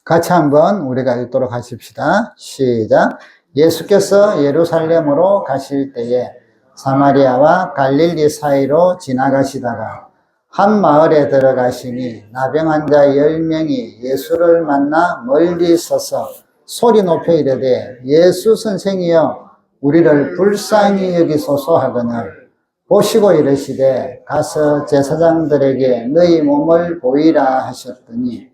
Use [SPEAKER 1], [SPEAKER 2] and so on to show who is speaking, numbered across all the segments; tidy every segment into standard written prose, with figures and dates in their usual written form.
[SPEAKER 1] 같이 한번 우리가 읽도록 하십시다. 시작. 예수께서 예루살렘으로 가실 때에 사마리아와 갈릴리 사이로 지나가시다가 한 마을에 들어가시니 나병 환자 10명이 예수를 만나 멀리 서서 소리 높여 이르되 예수 선생이여 우리를 불쌍히 여기소서 하거늘 보시고 이르시되 가서 제사장들에게 너희 몸을 보이라 하셨더니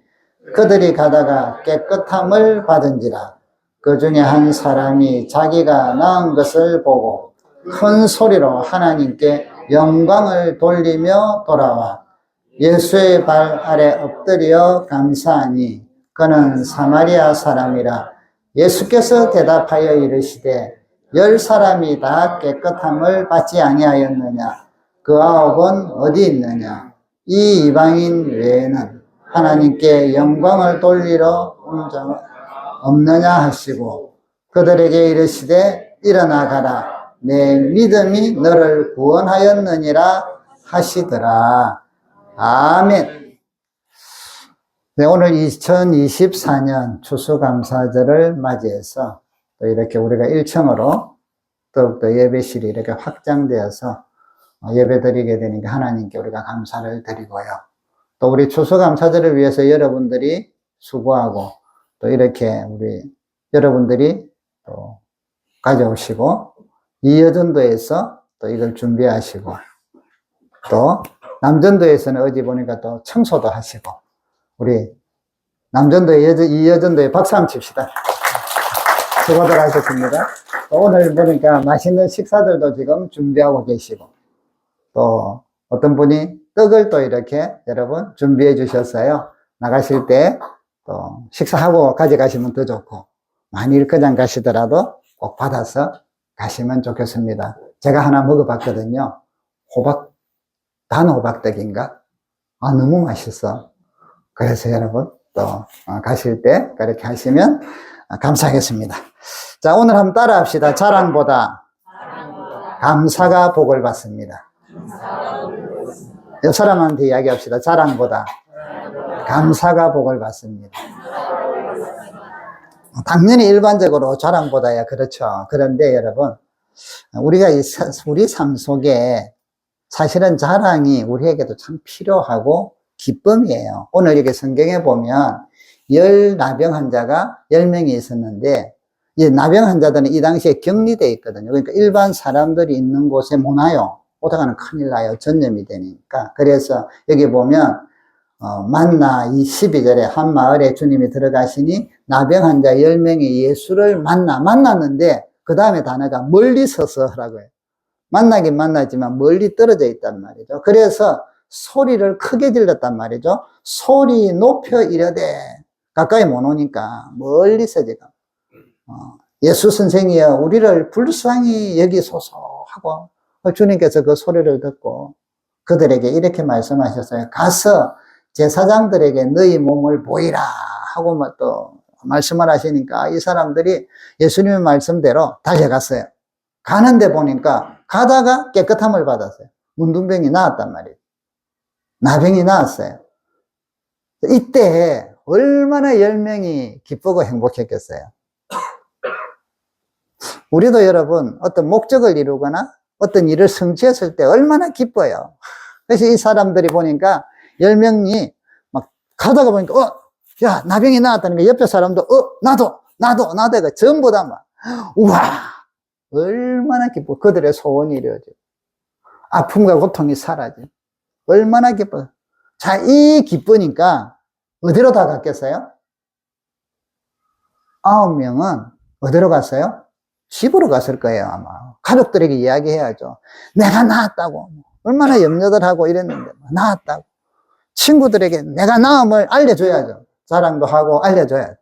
[SPEAKER 1] 그들이 가다가 깨끗함을 받은지라. 그 중에 한 사람이 자기가 나은 것을 보고 큰 소리로 하나님께 영광을 돌리며 돌아와 예수의 발 아래 엎드려 감사하니 그는 사마리아 사람이라. 예수께서 대답하여 이르시되 10사람이 다 깨끗함을 받지 아니하였느냐? 그 9은 어디 있느냐? 이 이방인 외에는 하나님께 영광을 돌리러 온 자가 없느냐 하시고 그들에게 이르시되 일어나 가라. 내 믿음이 너를 구원하였느니라 하시더라. 아멘. 네, 오늘 2024년 추수감사절을 맞이해서 또 이렇게 우리가 1층으로 더욱더 예배실이 이렇게 확장되어서 예배 드리게 되니까 하나님께 우리가 감사를 드리고요. 또 우리 추수감사절을 위해서 여러분들이 수고하고 또 이렇게 우리 여러분들이 또 가져오시고 이여전도에서 또 이걸 준비하시고 또 남전도에서는 어제 보니까 또 청소도 하시고 우리 남전도에 이여전도에 박수 한번 칩시다. 수고들 하셨습니다. 또 오늘 보니까 맛있는 식사들도 지금 준비하고 계시고 또 어떤 분이 떡을 또 이렇게 여러분 준비해 주셨어요. 나가실 때 또 식사하고 가져가시면 더 좋고 만일 그냥 가시더라도 꼭 받아서 가시면 좋겠습니다. 제가 하나 먹어봤거든요. 단호박떡인가? 너무 맛있어. 그래서 여러분 또 가실 때 그렇게 하시면 감사하겠습니다. 자, 오늘 한번 따라 합시다. 자랑보다 감사가 복을 받습니다. 이 사람한테 이야기합시다. 자랑보다 감사가 복을 받습니다. 당연히 일반적으로 자랑보다야 그렇죠. 그런데 여러분 우리가 우리 삶 속에 사실은 자랑이 우리에게도 참 필요하고 기쁨이에요. 오늘 이렇게 성경에 보면 나병 환자가 10명이 있었는데 이 나병 환자들은 이 당시에 격리되어 있거든요. 그러니까 일반 사람들이 있는 곳에 못 와요. 오다가는 큰일 나요. 전염이 되니까. 그래서 여기 보면 만나 이 12절에 한 마을에 주님이 들어가시니 나병 환자 10명이 예수를 만났는데 그 다음에 단어가 멀리 서서라고 해요. 만나긴 만나지만 멀리 떨어져 있단 말이죠. 그래서 소리를 크게 질렀단 말이죠. 소리 높여 이르되 가까이 못 오니까 멀리서 지금 예수 선생이여 우리를 불쌍히 여기소서 하고 주님께서 그 소리를 듣고 그들에게 이렇게 말씀하셨어요. 가서 제사장들에게 너희 몸을 보이라 하고 또 말씀을 하시니까 이 사람들이 예수님의 말씀대로 달려갔어요. 가는데 보니까 가다가 깨끗함을 받았어요. 문둥병이 나았단 말이에요. 나병이 나았어요. 이때 얼마나 10명이 기쁘고 행복했겠어요. 우리도 여러분 어떤 목적을 이루거나 어떤 일을 성취했을 때 얼마나 기뻐요. 그래서 이 사람들이 보니까 10명이 막 가다가 보니까 야 나병이 나왔다니까 옆에 사람도 나도 전부 다 막 우와 얼마나 기뻐. 그들의 소원이 이루어져. 아픔과 고통이 사라져. 얼마나 기뻐. 자, 이 기쁘니까 어디로 다 갔겠어요? 9명은 어디로 갔어요? 집으로 갔을 거예요, 아마. 가족들에게 이야기해야죠. 내가 나았다고. 얼마나 염려들 하고 이랬는데, 나았다고. 친구들에게 내가 나음을 알려줘야죠. 자랑도 하고 알려줘야죠.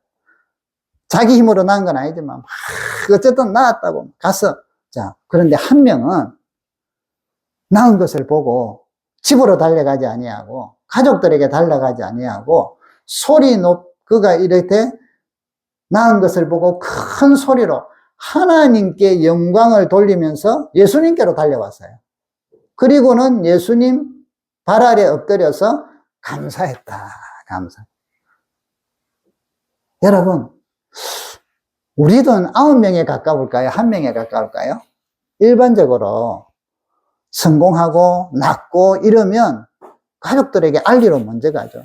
[SPEAKER 1] 자기 힘으로 나은 건 아니지만, 어쨌든 나았다고. 가서. 자, 그런데 한 명은 나은 것을 보고 집으로 달려가지 아니하고, 가족들에게 달려가지 아니하고, 그가 이렇게 나은 것을 보고 큰 소리로 하나님께 영광을 돌리면서 예수님께로 달려왔어요. 그리고는 예수님 발 아래 엎드려서 감사했다. 감사. 여러분, 우리 돈 9명에 가까울까요? 1명에 가까울까요? 일반적으로 성공하고 낳고 이러면 가족들에게 알리러 먼저 가죠.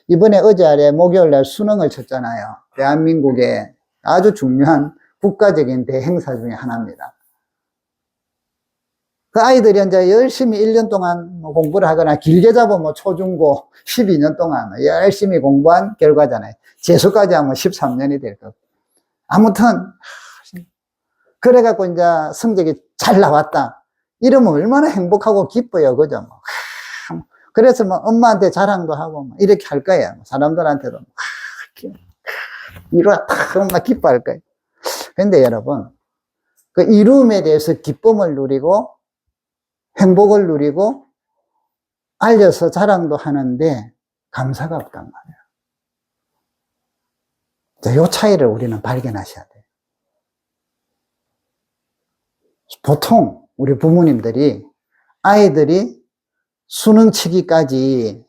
[SPEAKER 1] 이번에 어제 아래 목요일날 수능을 쳤잖아요. 대한민국의 아주 중요한 국가적인 대행사 중에 하나입니다. 그 아이들이 이제 열심히 1년 동안 공부를 하거나 길게 잡으면 초중고 12년 동안 열심히 공부한 결과잖아요. 재수까지 하면 13년이 될 거고. 아무튼 그래갖고 이제 성적이 잘 나왔다 이러면 얼마나 행복하고 기뻐요. 그죠? 뭐. 그래서 뭐 엄마한테 자랑도 하고 뭐 이렇게 할 거예요. 사람들한테도 이루었다 엄마 기뻐할 거예요. 근데 여러분, 그 이루음에 대해서 기쁨을 누리고 행복을 누리고 알려서 자랑도 하는데 감사가 없단 말이에요. 이 차이를 우리는 발견하셔야 돼요. 보통 우리 부모님들이 아이들이 수능 치기까지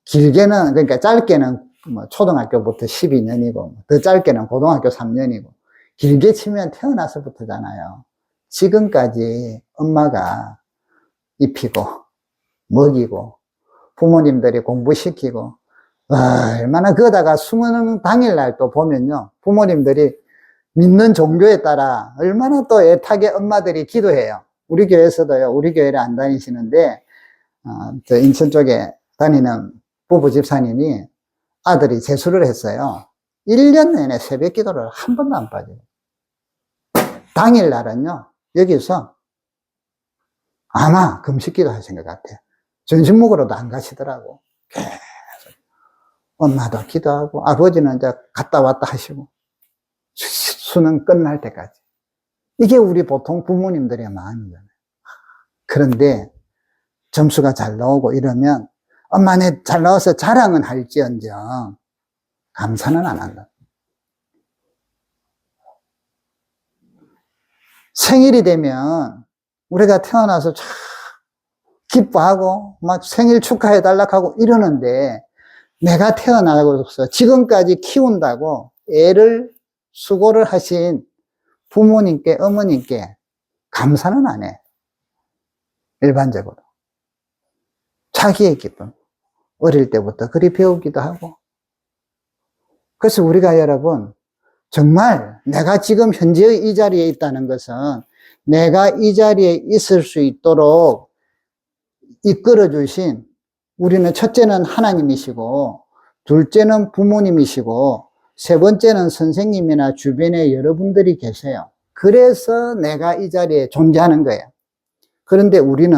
[SPEAKER 1] 길게는, 그러니까 짧게는 뭐 초등학교부터 12년이고 더 짧게는 고등학교 3년이고 길게 치면 태어나서부터잖아요. 지금까지 엄마가 입히고 먹이고 부모님들이 공부시키고 얼마나 그러다가 수능 당일날 또 보면요, 부모님들이 믿는 종교에 따라 얼마나 또 애타게 엄마들이 기도해요. 우리 교회에서도요, 우리 교회를 안 다니시는데 저 인천 쪽에 다니는 부부 집사님이 아들이 재수를 했어요. 1년 내내 새벽 기도를 한 번도 안 빠져요. 당일날은요, 여기서 아마 금식기도 하신 것 같아요. 점심 먹으러도 안 가시더라고. 계속 엄마도 기도하고 아버지는 이제 갔다 왔다 하시고 수능 끝날 때까지. 이게 우리 보통 부모님들의 마음이잖아요. 그런데 점수가 잘 나오고 이러면 엄마 내 잘 나와서 자랑은 할지언정 감사는 안 한다. 생일이 되면 우리가 태어나서 참 기뻐하고 막 생일 축하해달라고 하고 이러는데 내가 태어나고서 지금까지 키운다고 애를 수고를 하신 부모님께 어머님께 감사는 안 해. 일반적으로. 자기의 기쁨. 어릴 때부터 그리 배우기도 하고. 그래서 우리가 여러분 정말 내가 지금 현재의 이 자리에 있다는 것은 내가 이 자리에 있을 수 있도록 이끌어 주신 우리는 첫째는 하나님이시고 둘째는 부모님이시고 세 번째는 선생님이나 주변에 여러분들이 계세요. 그래서 내가 이 자리에 존재하는 거예요. 그런데 우리는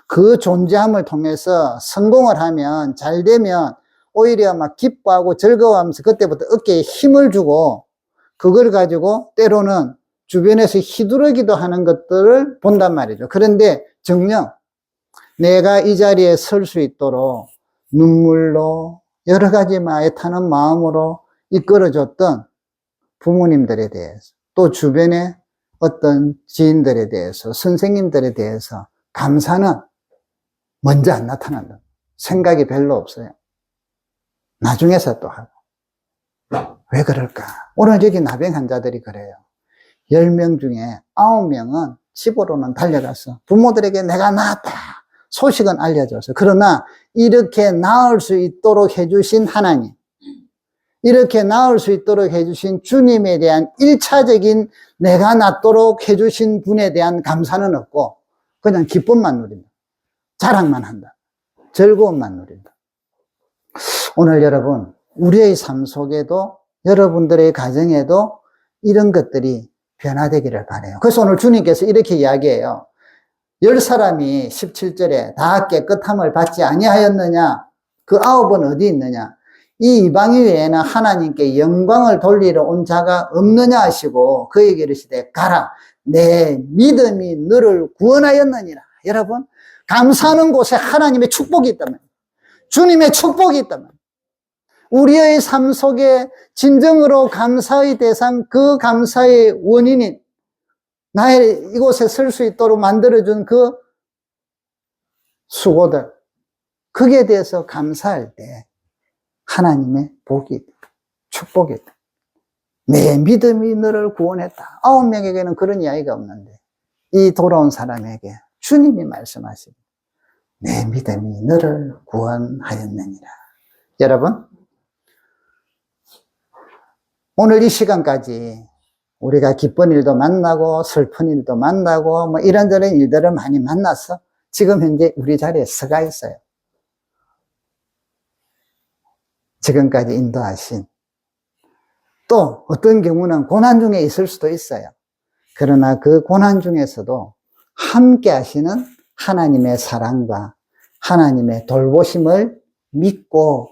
[SPEAKER 1] 그 존재함을 통해서 성공을 하면 잘 되면 오히려 막 기뻐하고 즐거워하면서 그때부터 어깨에 힘을 주고 그걸 가지고 때로는 주변에서 휘두르기도 하는 것들을 본단 말이죠. 그런데 정녕 내가 이 자리에 설 수 있도록 눈물로 여러 가지 애타는 마음으로 이끌어줬던 부모님들에 대해서 또 주변의 어떤 지인들에 대해서 선생님들에 대해서 감사는 먼저 안 나타난다. 생각이 별로 없어요. 나중에서 또 하고. 왜 그럴까? 오늘 여기 나병 환자들이 그래요. 10명 중에 9명은 집으로는 달려가서 부모들에게 내가 나았다 소식은 알려줘서, 그러나 이렇게 나을 수 있도록 해주신 하나님, 이렇게 나을 수 있도록 해주신 주님에 대한 1차적인 내가 낫도록 해주신 분에 대한 감사는 없고 그냥 기쁨만 누린다. 자랑만 한다. 즐거움만 누린다. 오늘 여러분, 우리의 삶 속에도 여러분들의 가정에도 이런 것들이 변화되기를 바라요. 그래서 오늘 주님께서 이렇게 이야기해요. 10사람이 17절에 다 깨끗함을 받지 아니하였느냐? 그 9은 어디 있느냐? 이 이방인 외에는 하나님께 영광을 돌리러 온 자가 없느냐 하시고 그에게 이르시되 가라, 내 믿음이 너를 구원하였느니라. 여러분, 감사하는 곳에 하나님의 축복이 있다면, 주님의 축복이 있다면, 우리의 삶 속에 진정으로 감사의 대상, 그 감사의 원인인 나의 이곳에 설 수 있도록 만들어준 그 수고들, 거기에 대해서 감사할 때 하나님의 복이 축복이다. 내 믿음이 너를 구원했다. 9명에게는 그런 이야기가 없는데 이 돌아온 사람에게 주님이 말씀하시고 내 믿음이 너를 구원하였느니라. 여러분, 오늘 이 시간까지 우리가 기쁜 일도 만나고 슬픈 일도 만나고 뭐 이런저런 일들을 많이 만나서 지금 현재 우리 자리에 서가 있어요. 지금까지 인도하신, 또 어떤 경우는 고난 중에 있을 수도 있어요. 그러나 그 고난 중에서도 함께 하시는 하나님의 사랑과 하나님의 돌보심을 믿고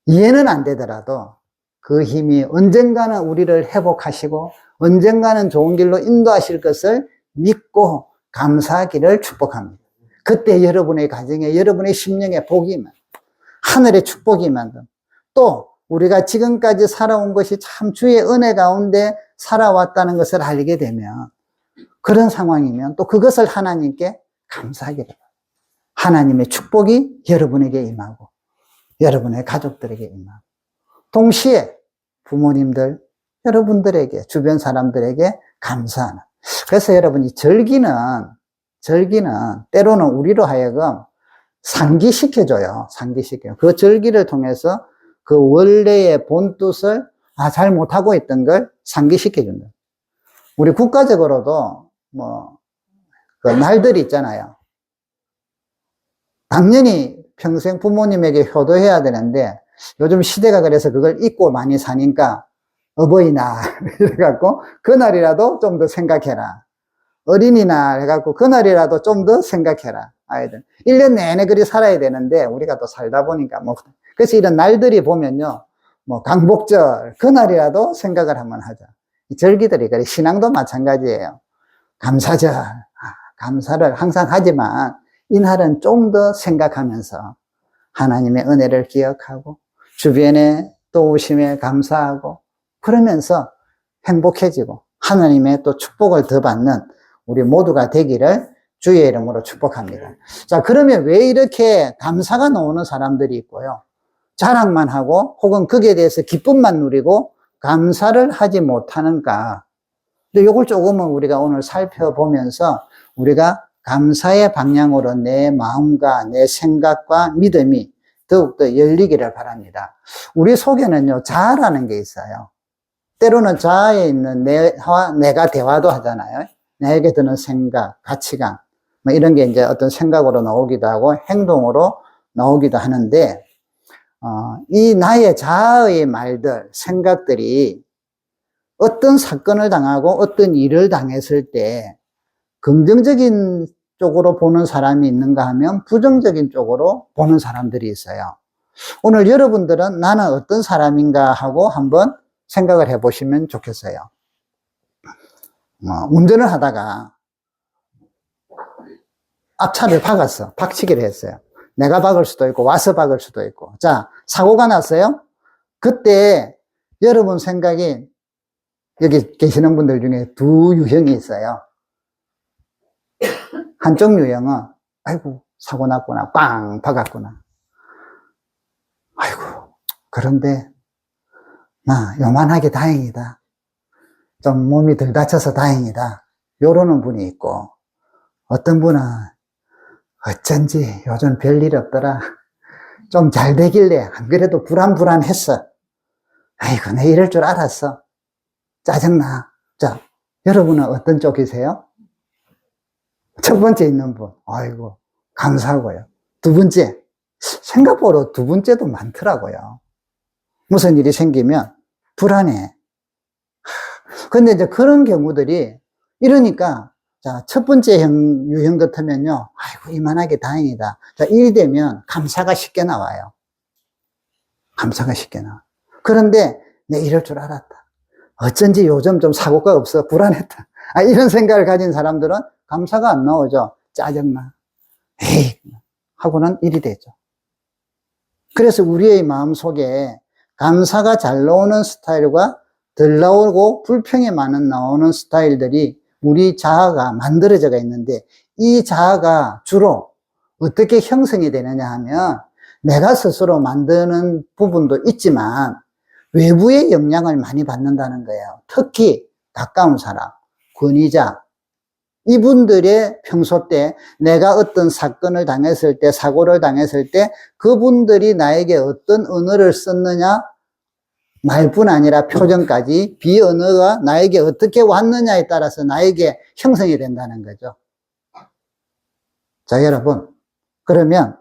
[SPEAKER 1] 이해는 안 되더라도 그 힘이 언젠가는 우리를 회복하시고 언젠가는 좋은 길로 인도하실 것을 믿고 감사하기를 축복합니다. 그때 여러분의 가정에, 여러분의 심령에 복이 만, 하늘의 축복이 만든, 또 우리가 지금까지 살아온 것이 참 주의 은혜 가운데 살아왔다는 것을 알게 되면, 그런 상황이면 또 그것을 하나님께 감사하기를 바랍니다. 하나님의 축복이 여러분에게 임하고 여러분의 가족들에게 임하고, 동시에 부모님들, 여러분들에게, 주변 사람들에게 감사하는. 그래서 여러분, 이 절기는 때로는 우리로 하여금 상기시켜줘요. 상기시켜요. 그 절기를 통해서 그 원래의 본뜻을 잘 못하고 있던 걸 상기시켜준다. 우리 국가적으로도 그 날들이 있잖아요. 당연히 평생 부모님에게 효도해야 되는데 요즘 시대가 그래서 그걸 잊고 많이 사니까 어버이날 해갖고 그날이라도 좀 더 생각해라. 어린이날 해갖고 그날이라도 좀 더 생각해라. 아이들 1년 내내 그리 살아야 되는데 우리가 또 살다 보니까 그래서 이런 날들이 보면요, 강복절 그날이라도 생각을 한번 하자. 이 절기들이 그래. 신앙도 마찬가지예요. 감사절, 감사를 항상 하지만 이날은 좀 더 생각하면서 하나님의 은혜를 기억하고 주변에 또 오심에 감사하고 그러면서 행복해지고 하나님의 또 축복을 더 받는 우리 모두가 되기를 주의 이름으로 축복합니다. 자, 그러면 왜 이렇게 감사가 나오는 사람들이 있고요, 자랑만 하고 혹은 거기에 대해서 기쁨만 누리고 감사를 하지 못하는가? 근데 이걸 조금은 우리가 오늘 살펴보면서 우리가 감사의 방향으로 내 마음과 내 생각과 믿음이 더욱더 열리기를 바랍니다. 우리 속에는요, 자아라는 게 있어요. 때로는 자아에 있는 내가 대화도 하잖아요. 내게 드는 생각, 가치관, 이런 게 이제 어떤 생각으로 나오기도 하고 행동으로 나오기도 하는데, 이 나의 자아의 말들, 생각들이 어떤 사건을 당하고 어떤 일을 당했을 때 긍정적인 쪽으로 보는 사람이 있는가 하면 부정적인 쪽으로 보는 사람들이 있어요. 오늘 여러분들은 나는 어떤 사람인가 하고 한번 생각을 해보시면 좋겠어요. 운전을 하다가 앞차를 박치기를 했어요. 내가 박을 수도 있고 와서 박을 수도 있고. 자, 사고가 났어요. 그때 여러분 생각이, 여기 계시는 분들 중에 두 유형이 있어요. 한쪽 유형은 아이고 사고 났구나, 빵 박았구나, 아이고 그런데 나 요만하게 다행이다, 좀 몸이 덜 다쳐서 다행이다, 요러는 분이 있고, 어떤 분은 어쩐지 요즘 별일 없더라, 좀 잘 되길래 안 그래도 불안했어, 아이고 내 이럴 줄 알았어, 짜증나. 자, 여러분은 어떤 쪽이세요? 첫 번째 있는 분, 아이고 감사하고요. 두 번째, 생각보다 두 번째도 많더라고요. 무슨 일이 생기면 불안해. 근데 이제 그런 경우들이, 이러니까 자, 첫 번째 유형 같으면요, 아이고 이만하게 다행이다. 자, 일이 되면 감사가 쉽게 나와요. 감사가 쉽게 나와. 그런데 내 이럴 줄 알았다, 어쩐지 요즘 좀 사고가 없어, 불안했다, 이런 생각을 가진 사람들은 감사가 안 나오죠. 짜증나, 에이 하고는 일이 되죠. 그래서 우리의 마음속에 감사가 잘 나오는 스타일과 덜 나오고 불평이 많은 나오는 스타일들이 우리 자아가 만들어져 있는데, 이 자아가 주로 어떻게 형성이 되느냐 하면 내가 스스로 만드는 부분도 있지만 외부의 영향을 많이 받는다는 거예요. 특히 가까운 사람, 권위자, 이분들의 평소 때 내가 어떤 사건을 당했을 때, 사고를 당했을 때 그분들이 나에게 어떤 언어를 썼느냐, 말뿐 아니라 표정까지 비언어가 나에게 어떻게 왔느냐에 따라서 나에게 형성이 된다는 거죠. 자, 여러분. 그러면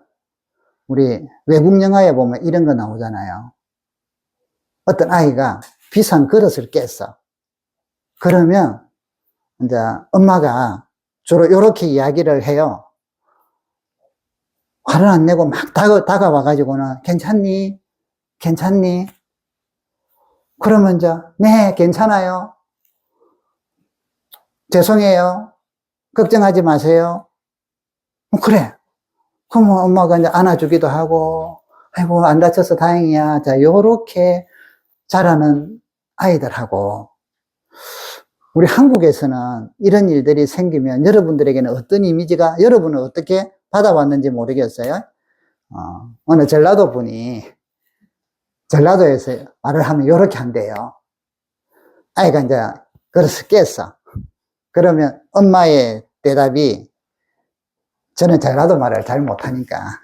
[SPEAKER 1] 우리 외국 영화에 보면 이런 거 나오잖아요. 어떤 아이가 비싼 그릇을 깼어. 그러면 이제 엄마가 주로 이렇게 이야기를 해요. 화를 안 내고 막 다가와가지고는 괜찮니? 괜찮니? 그러면 이제 네, 괜찮아요. 죄송해요. 걱정하지 마세요. 그래. 그럼 엄마가 이제 안아주기도 하고, 아이고, 안 다쳐서 다행이야. 자, 요렇게 자라는 아이들하고, 우리 한국에서는 이런 일들이 생기면 여러분들에게는 어떤 이미지가, 여러분은 어떻게 받아왔는지 모르겠어요. 어느 전라도 분이, 전라도에서 말을 하면 요렇게 한대요. 아이가 이제 그래서 깼어. 그러면 엄마의 대답이, 저는 전라도 말을 잘 못하니까,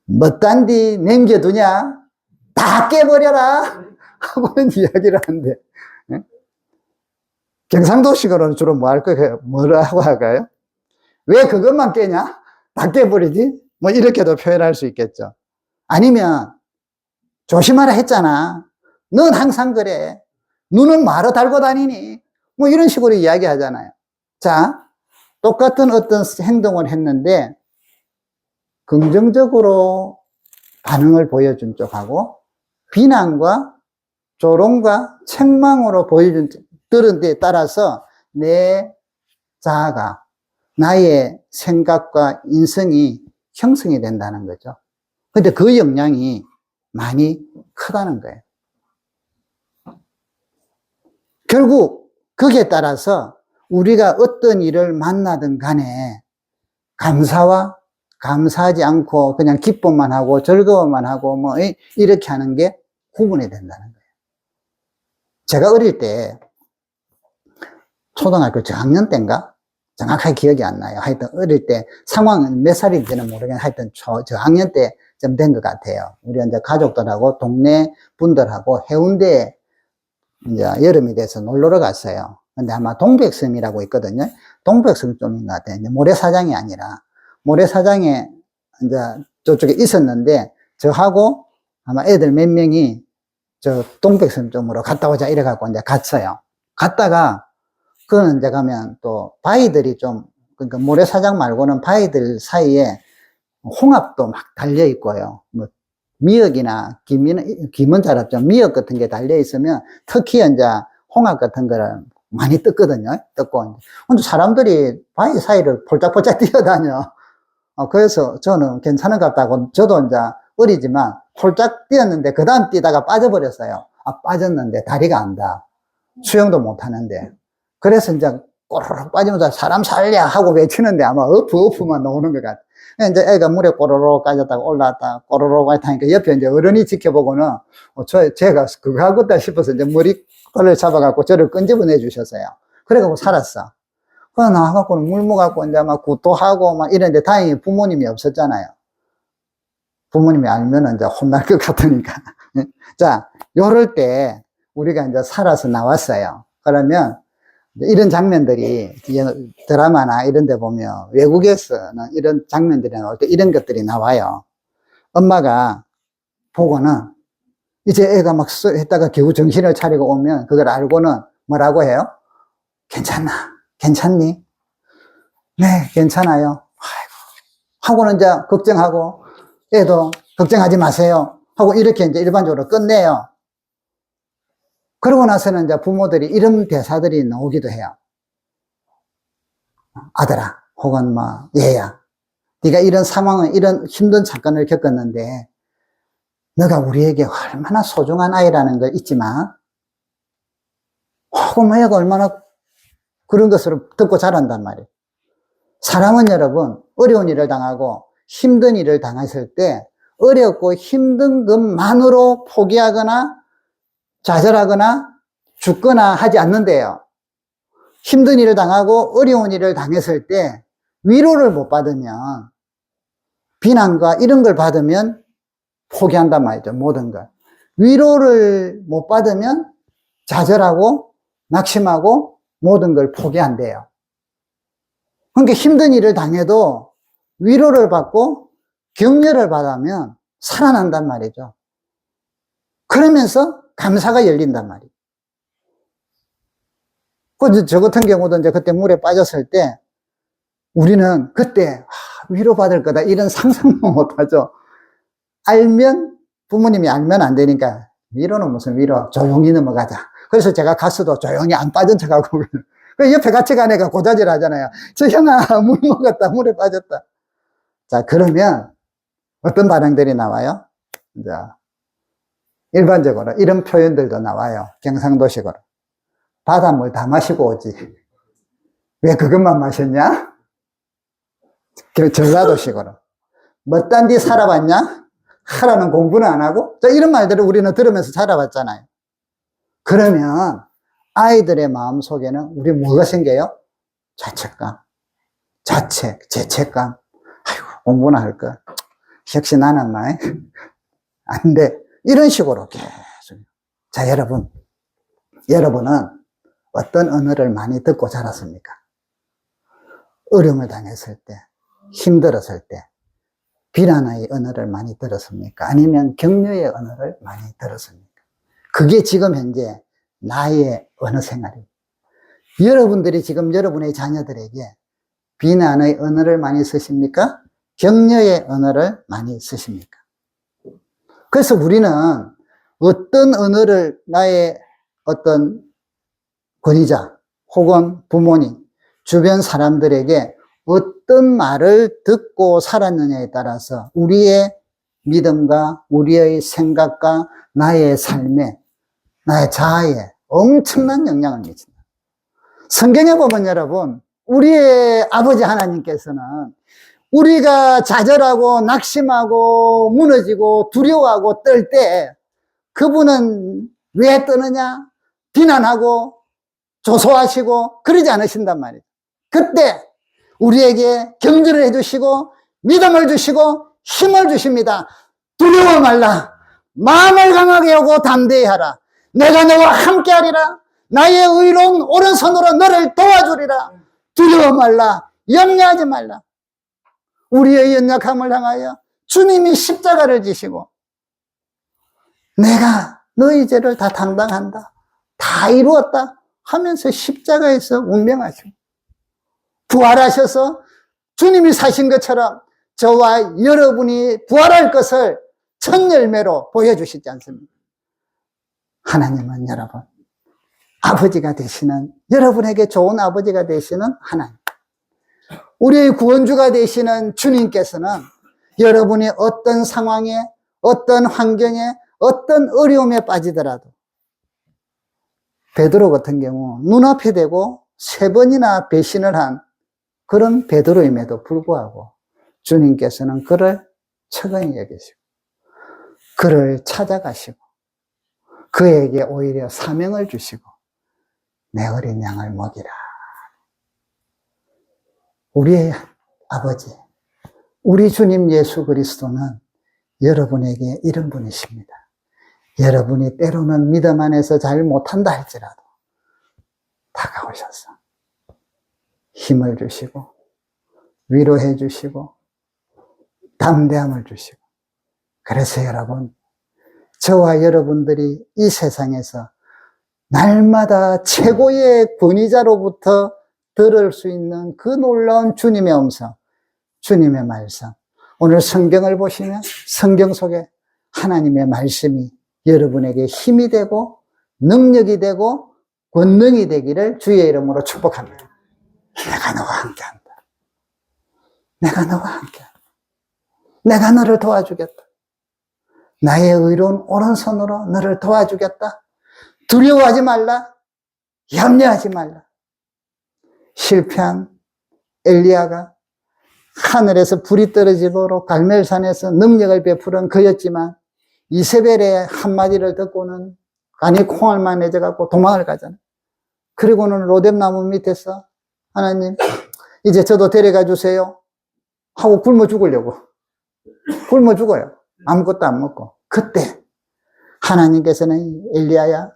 [SPEAKER 1] 뭐딴디 남겨두냐? 다 깨버려라! 하고는 이야기를 한대. 경상도식으로는 주로 뭐 할 거예요? 뭐라고 할까요? 왜 그것만 깨냐? 다 깨버리지? 뭐 이렇게도 표현할 수 있겠죠. 아니면 조심하라 했잖아. 넌 항상 그래. 눈은 말어 달고 다니니? 뭐 이런 식으로 이야기하잖아요. 자, 똑같은 어떤 행동을 했는데 긍정적으로 반응을 보여준 쪽하고 비난과 조롱과 책망으로 보여준 들은 데에 따라서 내 자아가, 나의 생각과 인성이 형성이 된다는 거죠. 근데 그 영향이 많이 크다는 거예요. 결국 거기에 따라서 우리가 어떤 일을 만나든 간에 감사와 감사하지 않고 그냥 기쁨만 하고 즐거움만 하고 뭐 이렇게 하는 게 구분이 된다는 거예요. 제가 어릴 때 초등학교 저학년 때인가? 정확하게 기억이 안 나요. 하여튼 어릴 때 상황은 몇 살인지는 모르겠는데 하여튼 저학년 때쯤 된 것 같아요. 우리 이제 가족들하고 동네 분들하고 해운대에 이제 여름이 돼서 놀러 갔어요. 근데 아마 동백섬이라고 있거든요. 동백섬 쪽인 것 같아요. 이제 모래사장이 아니라 모래사장에 이제 저쪽에 있었는데 저하고 아마 애들 몇 명이 저 동백섬 쪽으로 갔다 오자 이래갖고 이제 갔어요. 갔다가 그거는 이제 가면 또 바위들이 좀, 그러니까 모래사장 말고는 바위들 사이에 홍합도 막 달려있고요. 뭐, 미역이나 김은 잘 없죠. 미역 같은 게 달려있으면 특히 이제 홍합 같은 거를 많이 뜯거든요. 뜯고. 근데 사람들이 바위 사이를 폴짝폴짝 뛰어다녀. 그래서 저는 괜찮은 것 같다고 저도 이제 어리지만 폴짝 뛰었는데 그 다음 뛰다가 빠져버렸어요. 빠졌는데 다리가 안 닿아. 수영도 못 하는데. 그래서 이제 꼬르륵 빠지면서 사람 살려 하고 외치는데 아마 어프만 나오는 것 같아. 이제 애가 물에 꼬르륵 빠졌다가 올라왔다 꼬르륵 하니까 옆에 이제 어른이 지켜보고는 제가 그거 하겠다 싶어서 이제 머리털을 잡아갖고 저를 끈집어내 주셨어요. 그래갖고 살았어. 그래 나와갖고 물 먹갖고 이제 막 구토하고 막 이랬는데 다행히 부모님이 없었잖아요. 부모님이 알면은 이제 혼날 것 같으니까. 자, 요럴 때 우리가 이제 살아서 나왔어요. 그러면 이런 장면들이 드라마나 이런 데 보면 외국에서는 이런 장면들이 나올 때 이런 것들이 나와요. 엄마가 보고는 이제 애가 막 했다가 겨우 정신을 차리고 오면 그걸 알고는 뭐라고 해요? 괜찮나? 괜찮니? 네, 괜찮아요. 아이고. 하고는 이제 걱정하고 애도 걱정하지 마세요. 하고 이렇게 이제 일반적으로 끝내요. 그러고 나서는 이제 부모들이 이런 대사들이 나오기도 해요. 아들아, 혹은 뭐, 얘야. 네가 이런 상황을, 이런 힘든 사건을 겪었는데, 너가 우리에게 얼마나 소중한 아이라는 걸 잊지 마. 혹은 뭐 얘가 얼마나 그런 것을 듣고 자란단 말이에요. 사람은 여러분, 어려운 일을 당하고 힘든 일을 당했을 때, 어렵고 힘든 것만으로 포기하거나 좌절하거나 죽거나 하지 않는데요. 힘든 일을 당하고 어려운 일을 당했을 때 위로를 못 받으면, 비난과 이런 걸 받으면 포기한단 말이죠. 모든 걸. 위로를 못 받으면 좌절하고 낙심하고 모든 걸 포기한대요. 그러니까 힘든 일을 당해도 위로를 받고 격려를 받으면 살아난단 말이죠. 그러면서 감사가 열린단 말이에요. 저 같은 경우도 이제 그때 물에 빠졌을 때 우리는 그때 위로받을 거다 이런 상상도 못하죠. 부모님이 알면 안 되니까 위로는 무슨 위로, 조용히 넘어가자. 그래서 제가 가서도 조용히 안 빠진 척하고 그 옆에 같이 간 애가 고자질 하잖아요. 저 형아 물 먹었다, 물에 빠졌다. 자, 그러면 어떤 반응들이 나와요? 이제 일반적으로 이런 표현들도 나와요. 경상도식으로. 바닷물 다 마시고 오지. 왜 그것만 마셨냐? 전라도식으로. 뭐딴 데 살아봤냐? 하라는 공부는 안 하고? 자, 이런 말들을 우리는 들으면서 자라봤잖아요. 그러면 아이들의 마음속에는 우리 뭐가 생겨요? 자책감, 자책, 죄책감. 아이고, 공부나 할 걸. 역시 나는 말 안 돼. 이런 식으로 계속. 자, 여러분은 어떤 언어를 많이 듣고 자랐습니까? 어려움을 당했을 때, 힘들었을 때, 비난의 언어를 많이 들었습니까? 아니면 격려의 언어를 많이 들었습니까? 그게 지금 현재 나의 언어 생활입니다. 여러분들이 지금 여러분의 자녀들에게 비난의 언어를 많이 쓰십니까? 격려의 언어를 많이 쓰십니까? 그래서 우리는 어떤 언어를 나의 어떤 권위자 혹은 부모님, 주변 사람들에게 어떤 말을 듣고 살았느냐에 따라서 우리의 믿음과 우리의 생각과 나의 삶에, 나의 자아에 엄청난 영향을 미친다. 성경에 보면 여러분, 우리의 아버지 하나님께서는 우리가 좌절하고 낙심하고 무너지고 두려워하고 떨 때 그분은 왜 떠느냐? 비난하고 조소하시고 그러지 않으신단 말이에요. 그때 우리에게 격려를 해주시고 믿음을 주시고 힘을 주십니다. 두려워 말라. 마음을 강하게 하고 담대히 하라. 내가 너와 함께하리라. 나의 의로운 오른손으로 너를 도와주리라. 두려워 말라. 염려하지 말라. 우리의 연약함을 향하여 주님이 십자가를 지시고 내가 너희 죄를 다 담당한다. 다 이루었다 하면서 십자가에서 운명하시고 부활하셔서 주님이 사신 것처럼 저와 여러분이 부활할 것을 첫 열매로 보여주시지 않습니까? 하나님은 여러분 아버지가 되시는, 여러분에게 좋은 아버지가 되시는 하나님, 우리의 구원주가 되시는 주님께서는 여러분이 어떤 상황에, 어떤 환경에, 어떤 어려움에 빠지더라도 베드로 같은 경우 눈앞에 대고 3번이나 배신을 한 그런 베드로임에도 불구하고 주님께서는 그를 처근히 여기시고 그를 찾아가시고 그에게 오히려 사명을 주시고 내 어린 양을 먹이라. 우리의 아버지, 우리 주님 예수 그리스도는 여러분에게 이런 분이십니다. 여러분이 때로는 믿음 안에서 잘 못한다 할지라도 다가오셔서 힘을 주시고 위로해 주시고 담대함을 주시고, 그래서 여러분, 저와 여러분들이 이 세상에서 날마다 최고의 권위자로부터 들을 수 있는 그 놀라운 주님의 음성, 주님의 말씀, 오늘 성경을 보시면 성경 속에 하나님의 말씀이 여러분에게 힘이 되고 능력이 되고 권능이 되기를 주의 이름으로 축복합니다. 내가 너와 함께한다. 내가 너와 함께한다. 내가 너를 도와주겠다. 나의 의로운 오른손으로 너를 도와주겠다. 두려워하지 말라. 염려하지 말라. 실패한 엘리야가 하늘에서 불이 떨어지도록 갈멜산에서 능력을 베푸는 그였지만 이세벨의 한마디를 듣고는 간이 콩알만 내져갖고 도망을 가잖아. 그리고는 로뎀나무 밑에서 하나님, 이제 저도 데려가 주세요 하고 굶어 죽으려고. 굶어 죽어요. 아무것도 안 먹고. 그때 하나님께서는 엘리야야,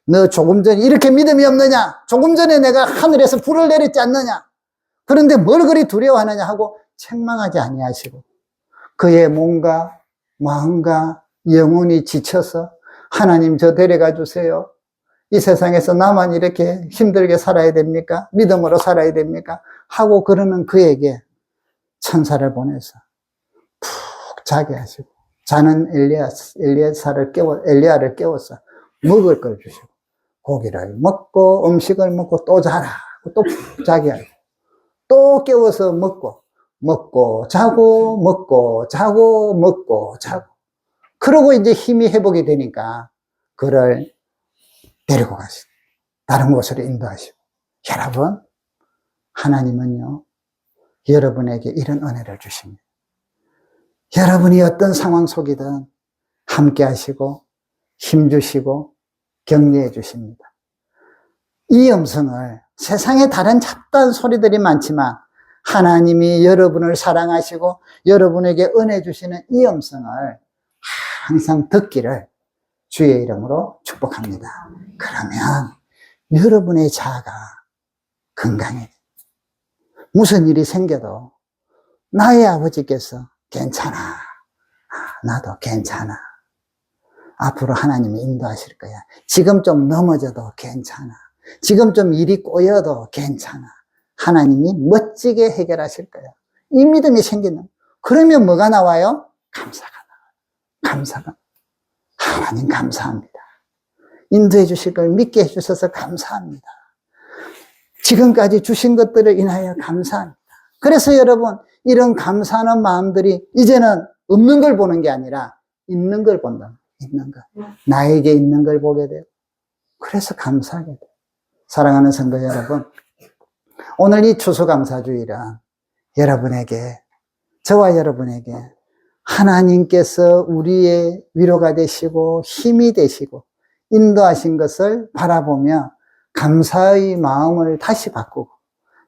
[SPEAKER 1] 너 조금 전에 이렇게 믿음이 없느냐? 조금 전에 내가 하늘에서 불을 내렸지 않느냐? 그런데 뭘 그리 두려워하느냐 하고 책망하지 아니하시고 그의 몸과 마음과 영혼이 지쳐서 하나님 저 데려가 주세요. 이 세상에서 나만 이렇게 힘들게 살아야 됩니까? 믿음으로 살아야 됩니까? 하고 그러는 그에게 천사를 보내서 푹 자게 하시고 자는 엘리야를 깨워서 먹을 걸 주시고 고기를 먹고 음식을 먹고 또 자라 또 푹 자게 하고 또 깨워서 먹고 자고 먹고 자고 먹고 자고 그러고 이제 힘이 회복이 되니까 그를 데리고 가시고 다른 곳으로 인도하시고 여러분 하나님은요 여러분에게 이런 은혜를 주십니다. 여러분이 어떤 상황 속이든 함께 하시고 힘 주시고 격려해 주십니다. 이 음성을 세상에 다른 잡다한 소리들이 많지만 하나님이 여러분을 사랑하시고 여러분에게 은혜 주시는 이 음성을 항상 듣기를 주의 이름으로 축복합니다. 그러면 여러분의 자아가 건강해. 무슨 일이 생겨도 나의 아버지께서 괜찮아. 나도 괜찮아. 앞으로 하나님이 인도하실 거야. 지금 좀 넘어져도 괜찮아. 지금 좀 일이 꼬여도 괜찮아. 하나님이 멋지게 해결하실 거야. 이 믿음이 생기는. 그러면 뭐가 나와요? 감사가 나와요. 감사가. 하나님 감사합니다. 인도해 주실 걸 믿게 해주셔서 감사합니다. 지금까지 주신 것들을 인하여 감사합니다. 그래서 여러분 이런 감사하는 마음들이 이제는 없는 걸 보는 게 아니라 있는 걸 본다. 있는 것. 나에게 있는 걸 보게 돼요. 그래서 감사하게 돼요. 사랑하는 성도 여러분, 오늘 이 추수감사주일은 여러분에게, 저와 여러분에게 하나님께서 우리의 위로가 되시고 힘이 되시고 인도하신 것을 바라보며 감사의 마음을 다시 바꾸고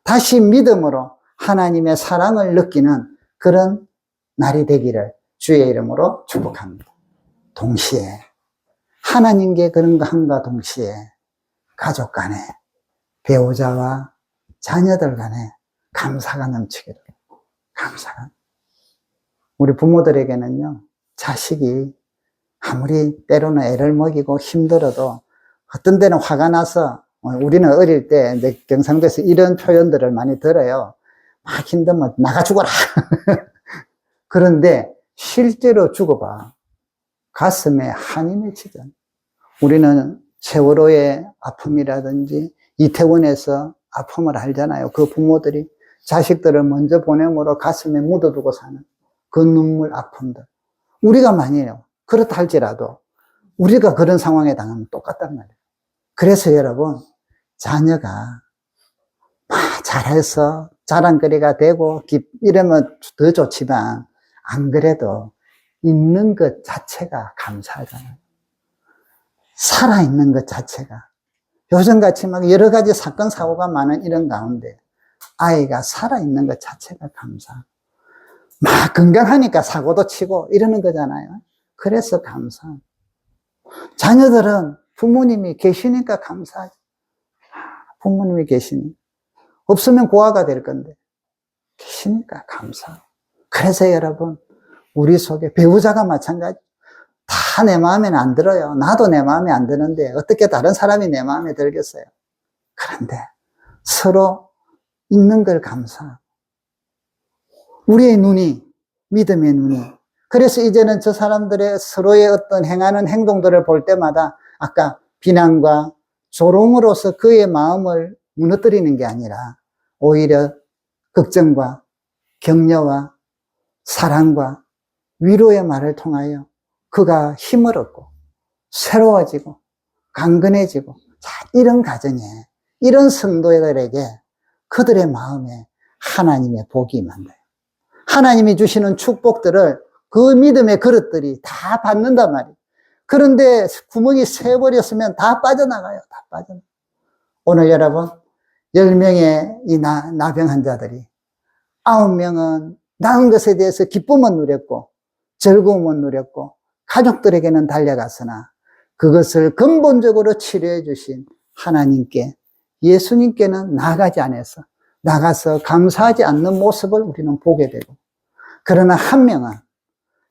[SPEAKER 1] 다시 믿음으로 하나님의 사랑을 느끼는 그런 날이 되기를 주의 이름으로 축복합니다. 동시에 하나님께 그런 것과 동시에 가족 간에 배우자와 자녀들 간에 감사가 넘치기를. 감사가. 우리 부모들에게는요, 자식이 아무리 때로는 애를 먹이고 힘들어도 어떤 데는 화가 나서, 우리는 어릴 때 이제 경상도에서 이런 표현들을 많이 들어요. 막 힘들면 나가 죽어라. 그런데 실제로 죽어봐. 가슴에 한이 맺히잖아. 우리는 세월호의 아픔이라든지 이태원에서 아픔을 알잖아요. 그 부모들이 자식들을 먼저 보냄으로 가슴에 묻어두고 사는 그 눈물 아픔들. 우리가 만약에 그렇다 할지라도 우리가 그런 상황에 당하면 똑같단 말이에요. 그래서 여러분, 자녀가 잘해서 자랑거리가 되고 이러면 더 좋지만 안 그래도 있는 것 자체가 감사하잖아요. 살아있는 것 자체가. 요즘같이 막 여러 가지 사건, 사고가 많은 이런 가운데 아이가 살아있는 것 자체가 감사. 막 건강하니까 사고도 치고 이러는 거잖아요. 그래서 감사. 자녀들은 부모님이 계시니까 감사하죠. 부모님이 계시니. 없으면 고아가 될 건데. 계시니까 감사. 그래서 여러분, 우리 속에 배우자가 마찬가지. 다 내 마음에는 안 들어요. 나도 내 마음에 안 드는데 어떻게 다른 사람이 내 마음에 들겠어요. 그런데 서로 있는 걸 감사하고 우리의 눈이 믿음의 눈이 그래서 이제는 저 사람들의 서로의 어떤 행하는 행동들을 볼 때마다 아까 비난과 조롱으로서 그의 마음을 무너뜨리는 게 아니라 오히려 걱정과 격려와 사랑과 위로의 말을 통하여 그가 힘을 얻고 새로워지고 강건해지고 이런 가정에 이런 성도들에게 그들의 마음에 하나님의 복이 임한다. 하나님이 주시는 축복들을 그 믿음의 그릇들이 다 받는단 말이에요. 그런데 구멍이 새버렸으면 다 빠져나가요. 다 빠져나가요. 오늘 여러분, 10명의 이 나병 환자들이 9명은 나은 것에 대해서 기쁨은 누렸고 즐거움은 누렸고 가족들에게는 달려갔으나 그것을 근본적으로 치료해 주신 하나님께, 예수님께는 나가지 않아서 나가서 감사하지 않는 모습을 우리는 보게 되고, 그러나 한 명은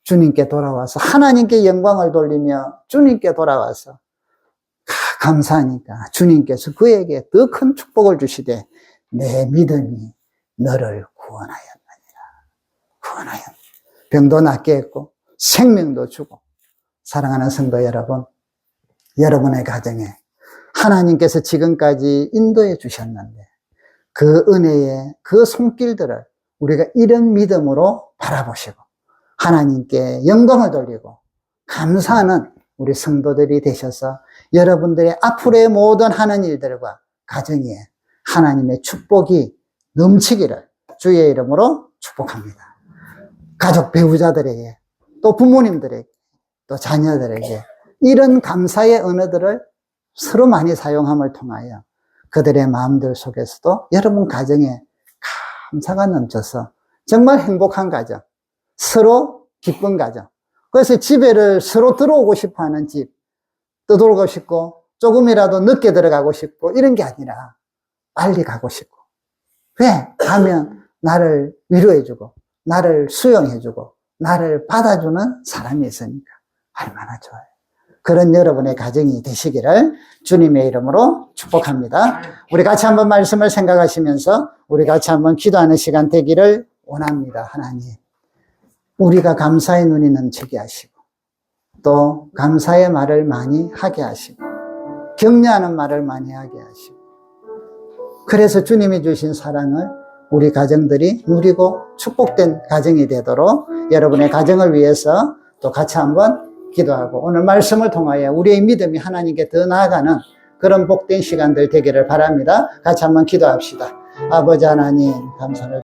[SPEAKER 1] 주님께 돌아와서 하나님께 영광을 돌리며 주님께 돌아와서 감사하니까 주님께서 그에게 더 큰 축복을 주시되 내 믿음이 너를 구원하였느니라. 구원하였. 병도 낫게 했고 생명도 주고. 사랑하는 성도 여러분, 여러분의 가정에 하나님께서 지금까지 인도해 주셨는데 그 은혜의 그 손길들을 우리가 이런 믿음으로 바라보시고 하나님께 영광을 돌리고 감사하는 우리 성도들이 되셔서 여러분들의 앞으로의 모든 하는 일들과 가정에 하나님의 축복이 넘치기를 주의 이름으로 축복합니다. 가족 배우자들에게, 또 부모님들에게, 또 자녀들에게 이런 감사의 언어들을 서로 많이 사용함을 통하여 그들의 마음들 속에서도 여러분 가정에 감사가 넘쳐서 정말 행복한 가정, 서로 기쁜 가정. 그래서 집에를 서로 들어오고 싶어 하는 집, 떠돌고 싶고 조금이라도 늦게 들어가고 싶고 이런 게 아니라 빨리 가고 싶고. 왜? 가면 나를 위로해주고 나를 수용해주고 나를 받아주는 사람이 있으니까 얼마나 좋아요. 그런 여러분의 가정이 되시기를 주님의 이름으로 축복합니다. 우리 같이 한번 말씀을 생각하시면서 우리 같이 한번 기도하는 시간 되기를 원합니다. 하나님, 우리가 감사의 눈이 넘치게 하시고 또 감사의 말을 많이 하게 하시고 격려하는 말을 많이 하게 하시고, 그래서 주님이 주신 사랑을 우리 가정들이 누리고 축복된 가정이 되도록 여러분의 가정을 위해서 또 같이 한번 기도하고 오늘 말씀을 통하여 우리의 믿음이 하나님께 더 나아가는 그런 복된 시간들 되기를 바랍니다. 같이 한번 기도합시다. 아버지 하나님, 감사를